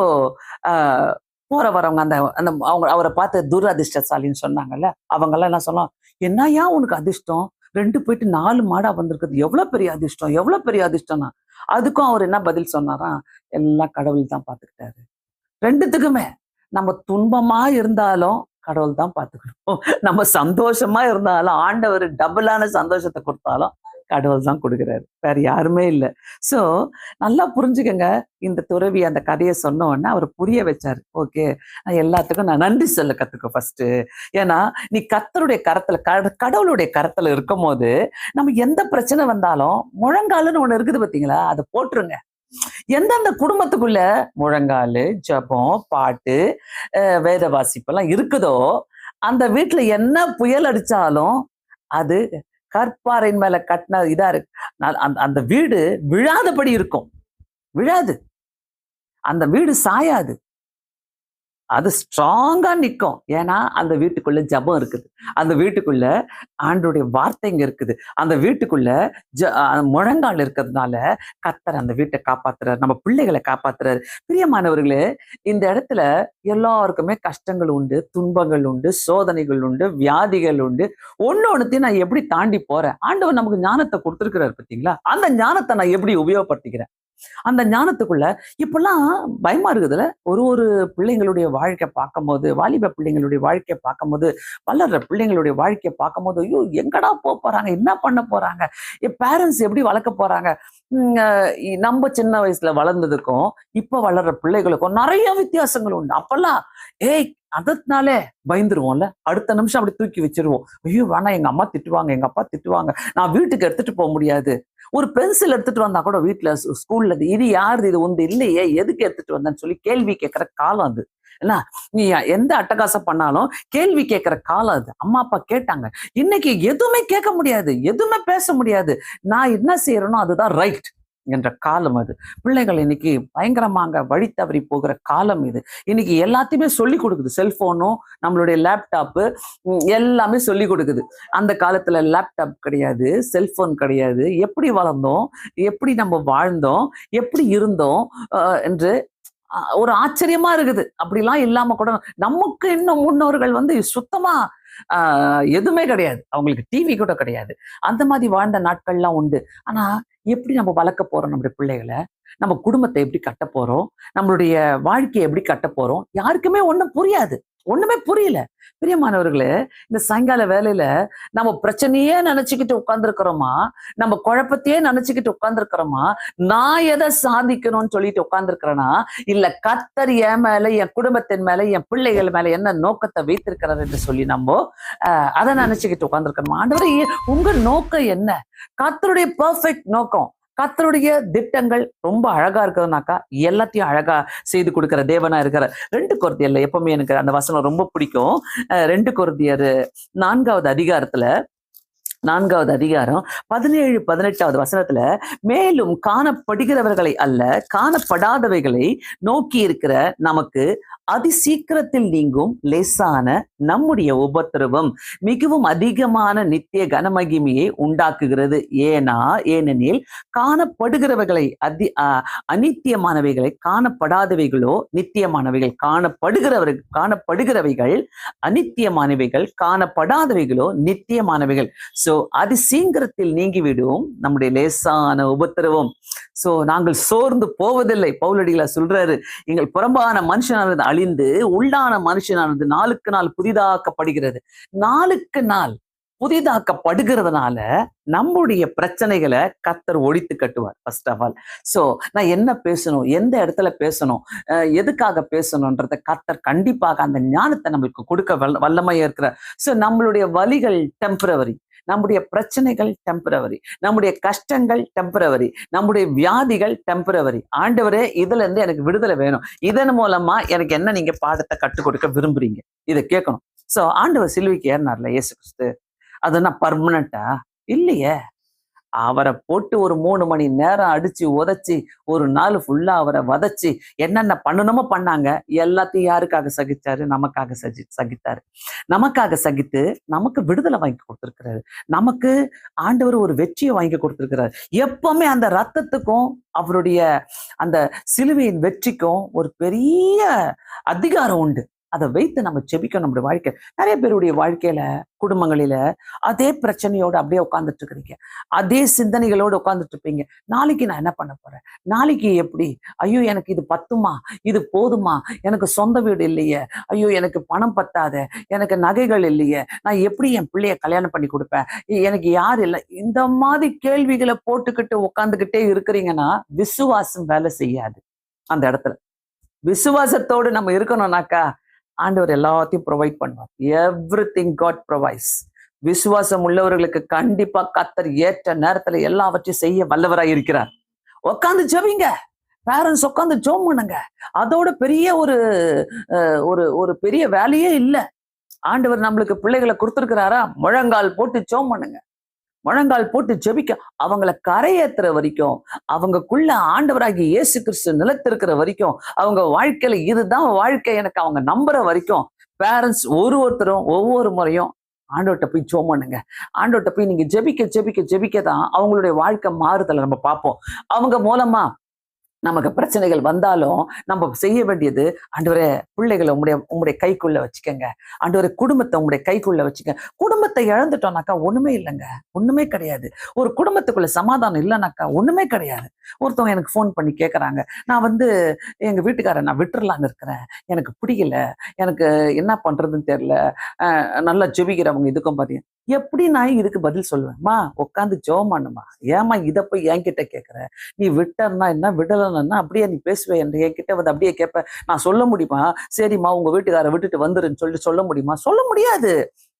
ஆஹ் போற வரவங்க அந்த அந்த அவங்க அவரை பார்த்து துரதிர்ஷ்டசாலின்னு சொன்னாங்கல்ல, அவங்க எல்லாம் என்ன சொல்லலாம், என்னையா உனக்கு அதிர்ஷ்டம், 2 போயிட்டு 4 மாடா வந்திருக்குது, எவ்வளவு பெரிய அதிர்ஷ்டம், எவ்வளவு பெரிய அதிர்ஷ்டம்னா. அதுக்கும் அவர் என்ன பதில் சொன்னாராம், எல்லாம் கடவுள் தான் பார்த்துக்கிட்டாரு. 2த்துக்குமே நம்ம துன்பமா இருந்தாலும் கடவுள் தான் பார்த்துக்கணும், நம்ம சந்தோஷமா இருந்தாலும் ஆண்டவர் டபுளான சந்தோஷத்தை கொடுத்தாலும் கடவுள் தான் கொடுக்குறாரு, வேற யாருமே இல்லை. சோ நல்லா புரிஞ்சுக்கங்க. இந்த துறவி அந்த கதையை சொன்ன உடனே அவர் புரிய வச்சாரு. ஓகே, எல்லாத்துக்கும் நான் நன்றி சொல்ல கத்துக்க ஃபர்ஸ்ட். ஏன்னா நீ கர்த்தருடைய கரத்துல, கடவுளுடைய கரத்துல இருக்கும் போது நம்ம எந்த பிரச்சனை வந்தாலும் முழங்காலுன்னு ஒண்ணு இருக்குது பாத்தீங்களா, அதை போட்டுருங்க. எந்தெந்த குடும்பத்துக்குள்ள முழங்காலு, ஜபம், பாட்டு, வேத வாசிப்பெல்லாம் இருக்குதோ அந்த வீட்டுல என்ன புயல் அடிச்சாலும் அது கற்பாறையின் மேல கட்டின இதா இருக்கு, அந்த வீடு விழாதபடி இருக்கும். விழாது, அந்த வீடு சாயாது, அது ஸ்ட்ராங்கா நிக்கும். ஏன்னா அந்த வீட்டுக்குள்ள ஜெபம் இருக்குது. அந்த வீட்டுக்குள்ள ஆண்டவருடைய வார்த்தைங்க இருக்குது. அந்த வீட்டுக்குள்ள முழங்கால் இருக்கிறதுனால கர்த்தர் அந்த வீட்டை காப்பாத்துறாரு. நம்ம பிள்ளைகளை காப்பாத்துறாரு. பிரியமானவர்களே, இந்த இடத்துல எல்லாருக்குமே கஷ்டங்கள் உண்டு, துன்பங்கள் உண்டு, சோதனைகள் உண்டு, வியாதிகள் உண்டு. ஒண்ணொண்ணுத்தையும் நான் எப்படி தாண்டி போறேன்? ஆண்டவர் நமக்கு ஞானத்தை கொடுத்திருக்கிறாரு பார்த்தீங்களா? அந்த ஞானத்தை நான் எப்படி உபயோகப்படுத்திக்கிறேன்? அந்த ஞானத்துக்குள்ள இப்பெல்லாம் பயமா இருக்குதுல்ல. ஒரு ஒரு பிள்ளைங்களுடைய வாழ்க்கை பார்க்கும்போது, வாலிப பிள்ளைங்களுடைய வாழ்க்கைய பார்க்கும்போது, வளர்ற பிள்ளைங்களுடைய வாழ்க்கைய பார்க்கும்போது, ஐயோ! எங்கடா போறாங்க? என்ன பண்ண போறாங்க? பேரண்ட்ஸ் எப்படி வளர்க்க போறாங்க? நம்ம சின்ன வயசுல வளர்ந்ததுக்கும், இப்ப வளர்ற பிள்ளைகளுக்கும் நிறைய வித்தியாசங்கள் உண்டு. அப்பெல்லாம் ஏய் அதனாலே பயந்துருவோம்ல. அடுத்த நிமிஷம் அப்படி தூக்கி வச்சிருவோம். ஐயோ! வேணாம், எங்க அம்மா திட்டுவாங்க, எங்க அப்பா திட்டுவாங்க. நான் வீட்டுக்கு எடுத்துட்டு போக முடியாது. ஒரு பென்சில் எடுத்துட்டு வந்தா கூட வீட்டுல ஸ்கூல்ல இது யாருது, இது உண்டு இல்லையே, எதுக்கு எடுத்துட்டு வந்தேன்னு சொல்லி கேள்வி கேட்கிற காலம் அது. என்ன, நீ எந்த அட்டகாசம் பண்ணாலும் கேள்வி கேட்கிற காலம் அது. அம்மா அப்பா கேட்டாங்க. இன்னைக்கு எதுவுமே கேட்க முடியாது, எதுவுமே பேச முடியாது. நான் என்ன செய்யறேனோ அதுதான் ரைட் என்ற காலம் அது. பிள்ளைகள் இன்னைக்கு பயங்கரமாங்க வழி தவறி போகிற காலம் இது. இன்னைக்கு எல்லாத்தையுமே சொல்லி கொடுக்குது. செல்போனும் நம்மளுடைய லேப்டாப்பு எல்லாமே சொல்லி கொடுக்குது. அந்த காலத்துல லேப்டாப் கிடையாது, செல்போன் கிடையாது. எப்படி வளர்ந்தோம், எப்படி நம்ம வாழ்ந்தோம், எப்படி இருந்தோம் என்று ஒரு ஆச்சரியமா இருக்குது. அப்படிலாம் இல்லாம கூட நமக்கு இன்னும் முன்னோர்கள் சுத்தமா எதுவுமே கிடையாது. அவங்களுக்கு டிவி கூட கிடையாது. அந்த மாதிரி வாழ்ந்த நாட்கள்லாம் உண்டு. ஆனா எப்படி நம்ம வளர்க்க போறோம் நம்முடைய பிள்ளைகளை? நம்ம குடும்பத்தை எப்படி கட்ட போறோம்? நம்மளுடைய வாழ்க்கையை எப்படி கட்ட போறோம்? யாருக்குமே ஒண்ணும் புரியாது. ஒண்ணுமே புரியல. பிரியமானவர்களே, இந்த சாயங்கால வேலையில நம்ம பிரச்சனையே நினைச்சுக்கிட்டு உட்கார்ந்துருக்கிறோமா? நம்ம குழப்பத்தையே நினைச்சுக்கிட்டு உட்கார்ந்துருக்கிறோமா? நான் எதை சாதிக்கணும்னு சொல்லிட்டு உட்கார்ந்துருக்கிறேனா? இல்ல கர்த்தர் என் மேல, என் குடும்பத்தின் மேல, என் பிள்ளைகள் மேல என்ன நோக்கத்தை வைத்திருக்கிறார் என்று சொல்லி நம்ம அதை நினைச்சுக்கிட்டு உட்கார்ந்துருக்கிறோமா? ஆண்டவரே, உங்க நோக்கம் என்ன? கர்த்தருடைய பெர்ஃபெக்ட் நோக்கம், கர்த்தருடைய திட்டங்கள் ரொம்ப அழகா இருக்கிறதுனாக்கா எல்லாத்தையும் அழகா செய்து கொடுக்கிற தேவனா இருக்கிற. 2 கொரிந்தியர்ல எப்பவுமே எனக்கு அந்த வசனம் ரொம்ப பிடிக்கும். 2 கொரிந்தியர் 4வது அதிகாரத்துல 4வது அதிகாரம் 17, 18வது வசனத்துல, மேலும் காணப்படுகிறவர்களை அல்ல காணப்படாதவைகளை நோக்கி இருக்கிற நமக்கு அதி சீக்கிரத்தில் நீங்கும் லேசான நம்முடைய உபத்திரவம் மிகவும் அதிகமான நித்திய கனமகிமையை உண்டாக்குகிறது. ஏனெனில் காணப்படுகிறவைகளை அநித்தியமானவைகளை, காணப்படாதவைகளோ நித்தியமானவைகள். காணப்படுகிறவைகள் அநித்தியமானவைகள், காணப்படாதவைகளோ நித்தியமானவைகள். சோ அதி சீக்கிரத்தில் நீங்கிவிடும் நம்முடைய லேசான உபத்திரவம். சோ நாங்கள் சோர்ந்து போவதில்லை. பவுலடிகள சொல்றாரு, எங்கள் புறம்பான மனுஷனானது அழிந்து உள்ளான மனுஷனானது நாளுக்கு நாள் புதிதாக்கப்படுகிறது. நாளுக்கு நாள் புதிதாக்கப்படுகிறதுனால நம்முடைய பிரச்சனைகளை கர்த்தர் ஒழித்து கட்டுவார். First of all. சோ நான் என்ன பேசணும், எந்த இடத்துல பேசணும், எதுக்காக பேசணும்ன்றத கர்த்தர் கண்டிப்பாக அந்த ஞானத்தை நம்மளுக்கு கொடுக்க வல்லமையா இருக்கிறார். சோ நம்மளுடைய வலிகள் டெம்பரவரி, நம்முடைய பிரச்சனைகள் டெம்பரவரி, நம்முடைய கஷ்டங்கள் டெம்பரவரி, நம்முடைய வியாதிகள் டெம்பரவரி. ஆண்டவரே, இதுல இருந்து எனக்கு விடுதலை வேணும். இதன் மூலமா எனக்கு என்ன நீங்க பாடத்தை கற்றுக் கொடுக்க விரும்புறீங்க? இதை கேட்கணும். சோ ஆண்டவர் சிலுவைக்கு ஏறினார்ல இயேசு கிறிஸ்து, அது என்ன பர்மனண்டா? இல்லையே. அவரை போட்டு ஒரு 3 மணி நேரம் அடிச்சு உதைச்சி ஒரு நாள் ஃபுல்லா அவரை வதச்சி என்னென்ன பண்ணணுமோ பண்ணாங்க. எல்லாத்தையும் யாருக்காக சகிச்சாரு? நமக்காக சகித்தாரு. நமக்காக சகித்து நமக்கு விடுதலை வாங்கி கொடுத்திருக்கிறாரு. நமக்கு ஆண்டவர் ஒரு வெற்றியை வாங்கி கொடுத்திருக்கிறாரு. எப்பவுமே அந்த ரத்தத்துக்கும் அவருடைய அந்த சிலுவையின் வெற்றிக்கும் ஒரு பெரிய அதிகாரம் உண்டு. அதை வைத்து நம்ம செபிக்கணும். நம்முடைய வாழ்க்கை, நிறைய பேருடைய வாழ்க்கையில, குடும்பங்களில அதே பிரச்சனையோடு அப்படியே உட்கார்ந்துட்டு இருக்கிறீங்க. அதே சிந்தனைகளோடு உட்கார்ந்துட்டு இருப்பீங்க. நாளைக்கு நான் என்ன பண்ண போறேன்? நாளைக்கு எப்படி? ஐயோ, எனக்கு இது பத்துமா? இது போதுமா? எனக்கு சொந்த வீடு இல்லையே. ஐயோ, எனக்கு பணம் பத்தாத, எனக்கு நகைகள் இல்லையே. நான் எப்படி என் பிள்ளைய கல்யாணம் பண்ணி கொடுப்பேன்? எனக்கு யார் இல்லை? இந்த மாதிரி கேள்விகளை போட்டுக்கிட்டு உட்கார்ந்துகிட்டே இருக்கிறீங்கன்னா விசுவாசம் வேலை செய்யாது. அந்த இடத்துல விசுவாசத்தோடு நம்ம இருக்கணும்னாக்கா ஆண்டவர் எல்லாத்தையும் ப்ரொவைட் பண்ணுவார். Everything God provides. விசுவாசம் உள்ளவர்களுக்கு கண்டிப்பா கர்த்தர் ஏற்ற நேரத்துல எல்லாவற்றையும் செய்ய வல்லவராய் இருக்கிறார். உட்காந்து ஜெபிங்க. பேரண்ட்ஸ் உட்காந்து ஜெபம் பண்ணுங்க. அதோட பெரிய ஒரு பெரிய வேலையே இல்லை. ஆண்டவர் நம்மளுக்கு பிள்ளைகளை கொடுத்திருக்கிறாரா? முழங்கால் போட்டு ஜெபம் பண்ணுங்க. முழங்கால் போட்டு ஜெபிக்க, அவங்கள கரையேத்துற வரைக்கும், அவங்கக்குள்ள ஆண்டவராகிய இயேசு கிறிஸ்து நிலைத்திருக்கிற வரைக்கும், அவங்க வாழ்க்கையில இதுதான் வாழ்க்கை எனக்கு அவங்க நம்புற வரைக்கும், பேரண்ட்ஸ் ஒருத்தரும் ஒவ்வொரு முறையும் ஆண்டவர்ட்ட போய் ஜெபம் பண்ணுங்க. ஆண்டவர்ட்ட போய் நீங்க ஜெபிக்க ஜெபிக்க ஜெபிக்க தான் அவங்களுடைய வாழ்க்கை மாறுதலை நம்ம பார்ப்போம். அவங்க மூலமா நமக்கு பிரச்சனைகள் வந்தாலும் நம்ம செய்ய வேண்டியது, ஆண்டவரே பிள்ளைகளை உங்களுடைய கைக்குள்ள வச்சுக்கங்க, ஆண்டவரே குடும்பத்தை உங்களுடைய கைக்குள்ள வச்சுக்க. குடும்பத்தை இழந்துட்டோம்னாக்கா ஒண்ணுமே இல்லைங்க, ஒண்ணுமே கிடையாது. ஒரு குடும்பத்துக்குள்ள சமாதானம் இல்லைனாக்கா ஒண்ணுமே கிடையாது. ஒருத்தவங்க எனக்கு ஃபோன் பண்ணி கேட்கறாங்க, நான் எங்க வீட்டுக்காரரை நான் விட்டுறலான்னு இருக்கிறேன், எனக்கு பிடிக்கல, எனக்கு என்ன பண்றதுன்னு தெரியல, நல்லா ஜெபிக்கிறவங்க இதுக்கும் பாத்தீங்க. எப்படி நான் இதுக்கு பதில் சொல்லுவேன்மா? உட்காந்து ஜெபம் பண்ணுமா, ஏமா இதை போய் என்கிட்ட கேட்கற? நீ விட்டன்னா என்ன, விடலன்னா அப்படியே நீ பேசுவே என்று என்கிட்ட அப்படியே கேட்ப. நான் சொல்ல முடியுமா, சரிம்மா உங்க வீட்டுக்கார விட்டுட்டு வந்துருன்னு சொல்ல முடியுமா? சொல்ல முடியாது.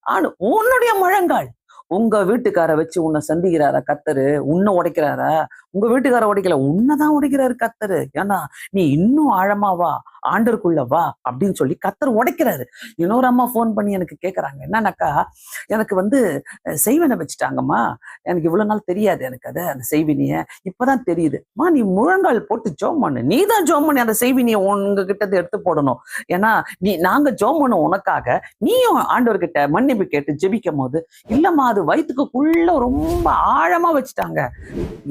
ஆனா உன்னுடைய முழங்கால், உங்க வீட்டுக்கார வச்சு உன்னை சந்திக்கிறாரா கர்த்தரு? உன்னை உடைக்கிறாரா? உங்க வீட்டுக்கார உடைக்கல, உன்னைதான் உடைக்கிறாரு கர்த்தரு. ஏன்னா நீ இன்னும் ஆழமா வா, ஆண்டருக்குள்ள வா அப்படின்னு சொல்லி கர்த்தர் உடைக்கிறாரு. இன்னொரு அம்மா ஃபோன் பண்ணி எனக்கு கேட்கறாங்க, என்னன்னாக்கா எனக்கு செய்வனை வச்சுட்டாங்கம்மா, எனக்கு இவ்வளவு நாள் தெரியாது, எனக்கு அந்த செய்வினிய இப்பதான் தெரியுதுமா. நீ முழங்கால் போட்டு ஜெபம் பண்ணு, நீ தான் ஜெபம் பண்ணி அந்த செய்வினியை உங்ககிட்ட எடுத்து போடணும். ஏன்னா நாங்க ஜெபம் பண்ணுவோம் உனக்காக, நீயும் ஆண்டவர்கிட்ட மன்னிப்பு கேட்டு ஜெபிக்கும் போது, இல்லம்மா அது வயிற்றுக்குள்ள ரொம்ப ஆழமா வச்சுட்டாங்க.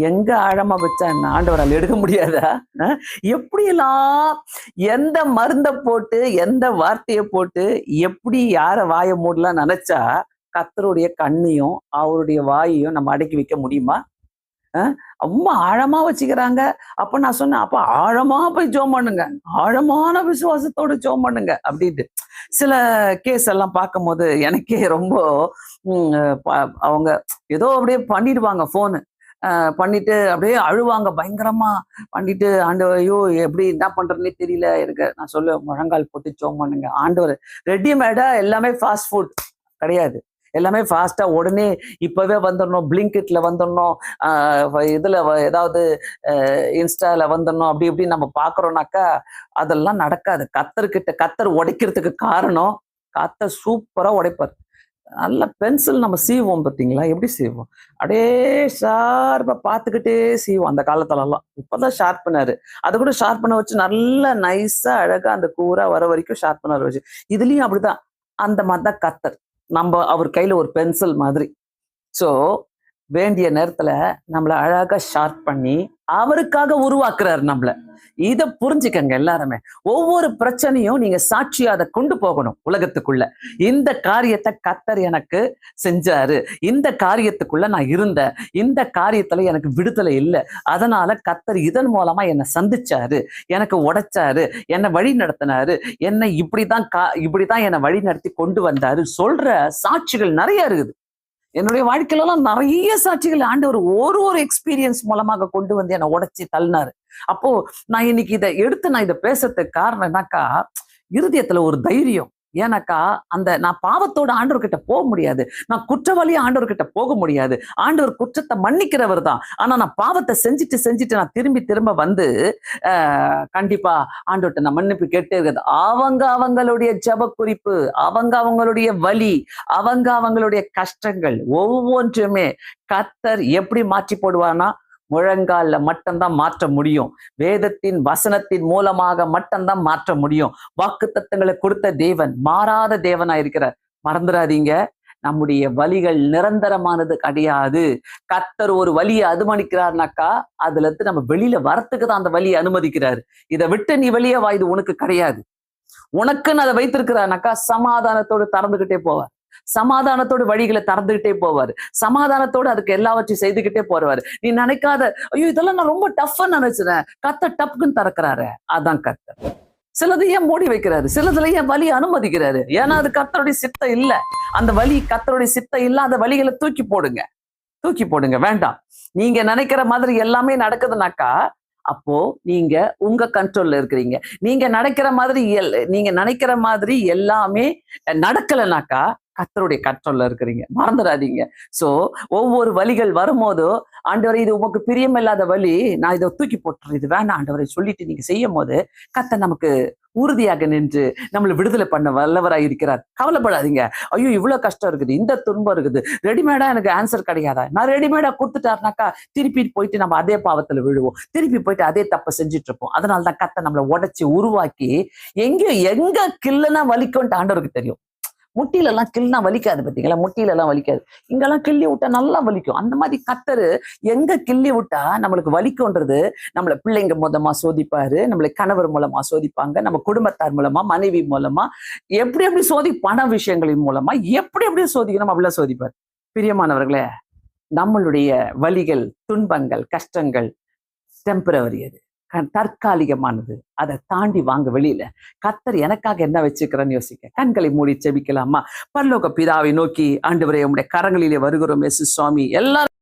எங்க ஆழமா வச்சா என்ன, ஆண்டவரால் எடுக்க முடியாதா? எப்படியெல்லாம் எந்த மருந்த போட்டு எந்த வார்த்தையை போட்டு எப்படி யார வாய மூடலாம் நினைச்சா கர்த்தருடைய கண்ணையும் அவருடைய வாயையும் நம்ம அடக்கி வைக்க முடியுமா? ரொம்ப ஆழமா வச்சுக்கிறாங்க. அப்ப நான் சொன்னேன், அப்ப ஆழமா போய் ஜெபம் பண்ணுங்க, ஆழமான விசுவாசத்தோட ஜெபம் பண்ணுங்க அப்படின்ட்டு. சில கேஸ் எல்லாம் பார்க்கும்போது எனக்கே ரொம்ப அவங்க ஏதோ அப்படியே பண்ணிடுவாங்க போனு, பண்ணிட்டு அப்படியே அழுவாங்க பயங்கரமா, பண்ணிட்டு ஆண்டவர் ஐயோ எப்படி என்ன பண்றதுன்னே தெரியல எனக்கு. நான் சொல்லுவேன், முழங்கால் போட்டு ஜெபம் பண்ணுங்க. ஆண்டவர் ரெடிமேடா எல்லாமே ஃபாஸ்ட் ஃபுட் கிடையாது, எல்லாமே ஃபாஸ்டா உடனே இப்பவே வந்துடணும், பிளிங்கிட்ல வந்துடணும், இதுல ஏதாவது இன்ஸ்டால வந்துடணும், அப்படி இப்படி நம்ம பாக்குறோம்னாக்கா அதெல்லாம் நடக்காது. கர்த்தர் உடைக்கிறதுக்கு காரணம், கர்த்தர் சூப்பரா உடைப்பார். நல்ல பென்சில் நம்ம சீவோம் பார்த்தீங்களா, எப்படி செய்வோம், அப்படியே ஷார்ப்பா பார்த்துக்கிட்டே செய்வோம் அந்த காலத்துல எல்லாம். இப்பதான் ஷார்ப்னர், அதை கூட ஷார்ப்னர் வச்சு நல்லா நைஸா அழகா அந்த கூரா வர வரைக்கும் ஷார்ப்னர் வச்சு. இதுலயும் அப்படிதான், அந்த மாதிரிதான் கர்த்தர் நம்ம அவர் கையில ஒரு பென்சில் மாதிரி. சோ வேண்டிய நேரத்துல நம்மள அழகா ஷார்ப் பண்ணி அவருக்காக உருவாக்குறாரு நம்மள. இத புரிஞ்சுக்கங்க எல்லாருமே. ஒவ்வொரு பிரச்சனையும் நீங்க சாட்சியா அதை கொண்டு போகணும் உலகத்துக்குள்ள. இந்த காரியத்தை கர்த்தர் எனக்கு செஞ்சாரு, இந்த காரியத்துக்குள்ள நான் இருந்தேன், இந்த காரியத்துல எனக்கு விடுதலை இல்லை, அதனால கர்த்தர் இதன் மூலமா என்னை சந்திச்சாரு, எனக்கு உடைச்சாரு, என்னை வழி நடத்தினாரு, என்னை இப்படிதான் என்னை வழி நடத்தி கொண்டு வந்தாரு சொல்ற சாட்சிகள் நிறைய இருக்குது. என்னுடைய வாழ்க்கையில எல்லாம் நிறைய சாட்சிகள் ஆண்டவர் ஒரு எக்ஸ்பீரியன்ஸ் மூலமாக கொண்டு வந்து என்னை உடைச்சி தள்ளினாரு. அப்போ நான் இன்னைக்கு நான் இதை பேசுறதுக்கு காரணம் என்னக்கா, இருதயத்துல ஒரு தைரியம். ஏன்னாக்கா நான் பாவத்தோட ஆண்டவர்கிட்ட போக முடியாது, நான் குற்றவாளியா ஆண்டவர்கிட்ட போக முடியாது. ஆண்டவர் குற்றத்தை மன்னிக்கிறவர் தான். ஆனா நான் பாவத்தை செஞ்சுட்டு நான் திரும்ப வந்து கண்டிப்பா ஆண்டவர்கிட்ட நான் மன்னிப்பு கேட்டே இருக்கிறது. அவங்களுடைய ஜப குறிப்பு, அவங்களுடைய வலி, அவங்களுடைய கஷ்டங்கள் ஒவ்வொன்றுமே கர்த்தர் எப்படி மாற்றி போடுவானா, முழங்கால மட்டும்தான் மாற்ற முடியும். வேதத்தின் வசனத்தின் மூலமாக மட்டும்தான் மாற்ற முடியும். வாக்குத்தத்தங்களை கொடுத்த தேவன் மாறாத தேவனா இருக்கிறார். மறந்துடாதீங்க, நம்முடைய வலிகள் நிரந்தரமானது கிடையாது. கர்த்தர் ஒரு வலியை அனுமதிக்கிறார்னாக்கா அதுல இருந்து நம்ம வெளியில வரத்துக்கு தான் அந்த வலியை அனுமதிக்கிறாரு. இதை விட்டு நீ வெளியே வா, இது உனக்கு கிடையாது. உனக்குன்னு அதை வைத்திருக்கிறார்னாக்கா சமாதானத்தோடு திறந்துகிட்டே போவார், சமாதானத்தோடு வழிகளை திறந்துகிட்டே போவார், சமாதானத்தோடு அதுக்கு எல்லாவற்றையும் செய்துகிட்டே போறவாரு. நீ நினைக்காத ஐயோ இதெல்லாம் நான் ரொம்ப டஃப்னு நினைச்சினேன், கர்த்தர் டப்புன்னு திறக்கிறாரு. அதான் கர்த்தர். சிலது ஏன் மூடி வைக்கிறாரு, சிலதுல ஏன் வலி அனுமதிக்கிறாரு, ஏன்னா அது கர்த்தருடைய சித்தம் இல்ல. அந்த வலி கர்த்தருடைய சித்தம் இல்ல. அந்த வலிகளை தூக்கி போடுங்க, வேண்டாம். நீங்க நினைக்கிற மாதிரி எல்லாமே நடக்குதுனாக்கா அப்போ நீங்க உங்க கண்ட்ரோல்ல இருக்கிறீங்க. நீங்க நினைக்கிற மாதிரி எல்லாமே நடக்கலைனாக்கா கர்த்தருடைய கண்ட்ரோல்ல இருக்கிறீங்க, மறந்துடாதீங்க. சோ ஒவ்வொரு வலிகள் வரும்போதோ, ஆண்டவரே இது உமக்கு பிரியமில்லாத வலி, நான் இதை தூக்கி போட்டுறேன், இது வேணாம் ஆண்டவரை சொல்லிட்டு நீங்க செய்யும் போது கர்த்தர் நமக்கு உறுதியாக நின்று நம்மளை விடுதலை பண்ண வல்லவராய் இருக்கிறார். கவலைப்படாதீங்க. ஐயோ இவ்வளவு கஷ்டம் இருக்குது, இந்த துன்பம் இருக்குது, ரெடிமேடா எனக்கு ஆன்சர் கிடையாதா, நான் ரெடிமேடா கொடுத்துட்டாருனாக்கா திருப்பி போயிட்டு நம்ம அதே பாவத்துல விழுவோம், திருப்பி போயிட்டு அதே தப்பை செஞ்சுட்டு இருப்போம். அதனாலதான் கர்த்தர் நம்மளை உடைச்சு உருவாக்கி எங்க கில்லுனா வலிக்கும்ட்டு ஆண்டவருக்கு தெரியும். முட்டியில எல்லாம் கிள்னா வலிக்காது பாத்தீங்களா, முட்டியில எல்லாம் வலிக்காது, இங்கெல்லாம் கிள்ளி விட்டா நல்லா வலிக்கும். அந்த மாதிரி கர்த்தரு எங்க கிள்ளி விட்டா நம்மளுக்கு வலிக்கும்ன்றது நம்மள பிள்ளைங்க மூலமா சோதிப்பாரு, நம்மளை கணவர் மூலமா சோதிப்பாங்க, நம்ம குடும்பத்தார் மூலமா, மனைவி மூலமா, எப்படி எப்படி பண விஷயங்களின் மூலமா எப்படி எப்படி சோதிக்கணும் அப்படிலாம் சோதிப்பார். பிரியமானவர்களே, நம்மளுடைய வலிகள், துன்பங்கள், கஷ்டங்கள் டெம்பரவரி, அது தற்காலிகமானது. அதை தாண்டி வாங்க வெளியில. கர்த்தர் எனக்காக என்ன வச்சுக்கிறேன்னு யோசிக்க. கண்களை மூடி செபிக்கலாமா? பரலோக பிதாவை நோக்கி, ஆண்டவரே உம்முடைய கரங்களிலே வருகிறோம் இயேசு சுவாமி. எல்லாரும்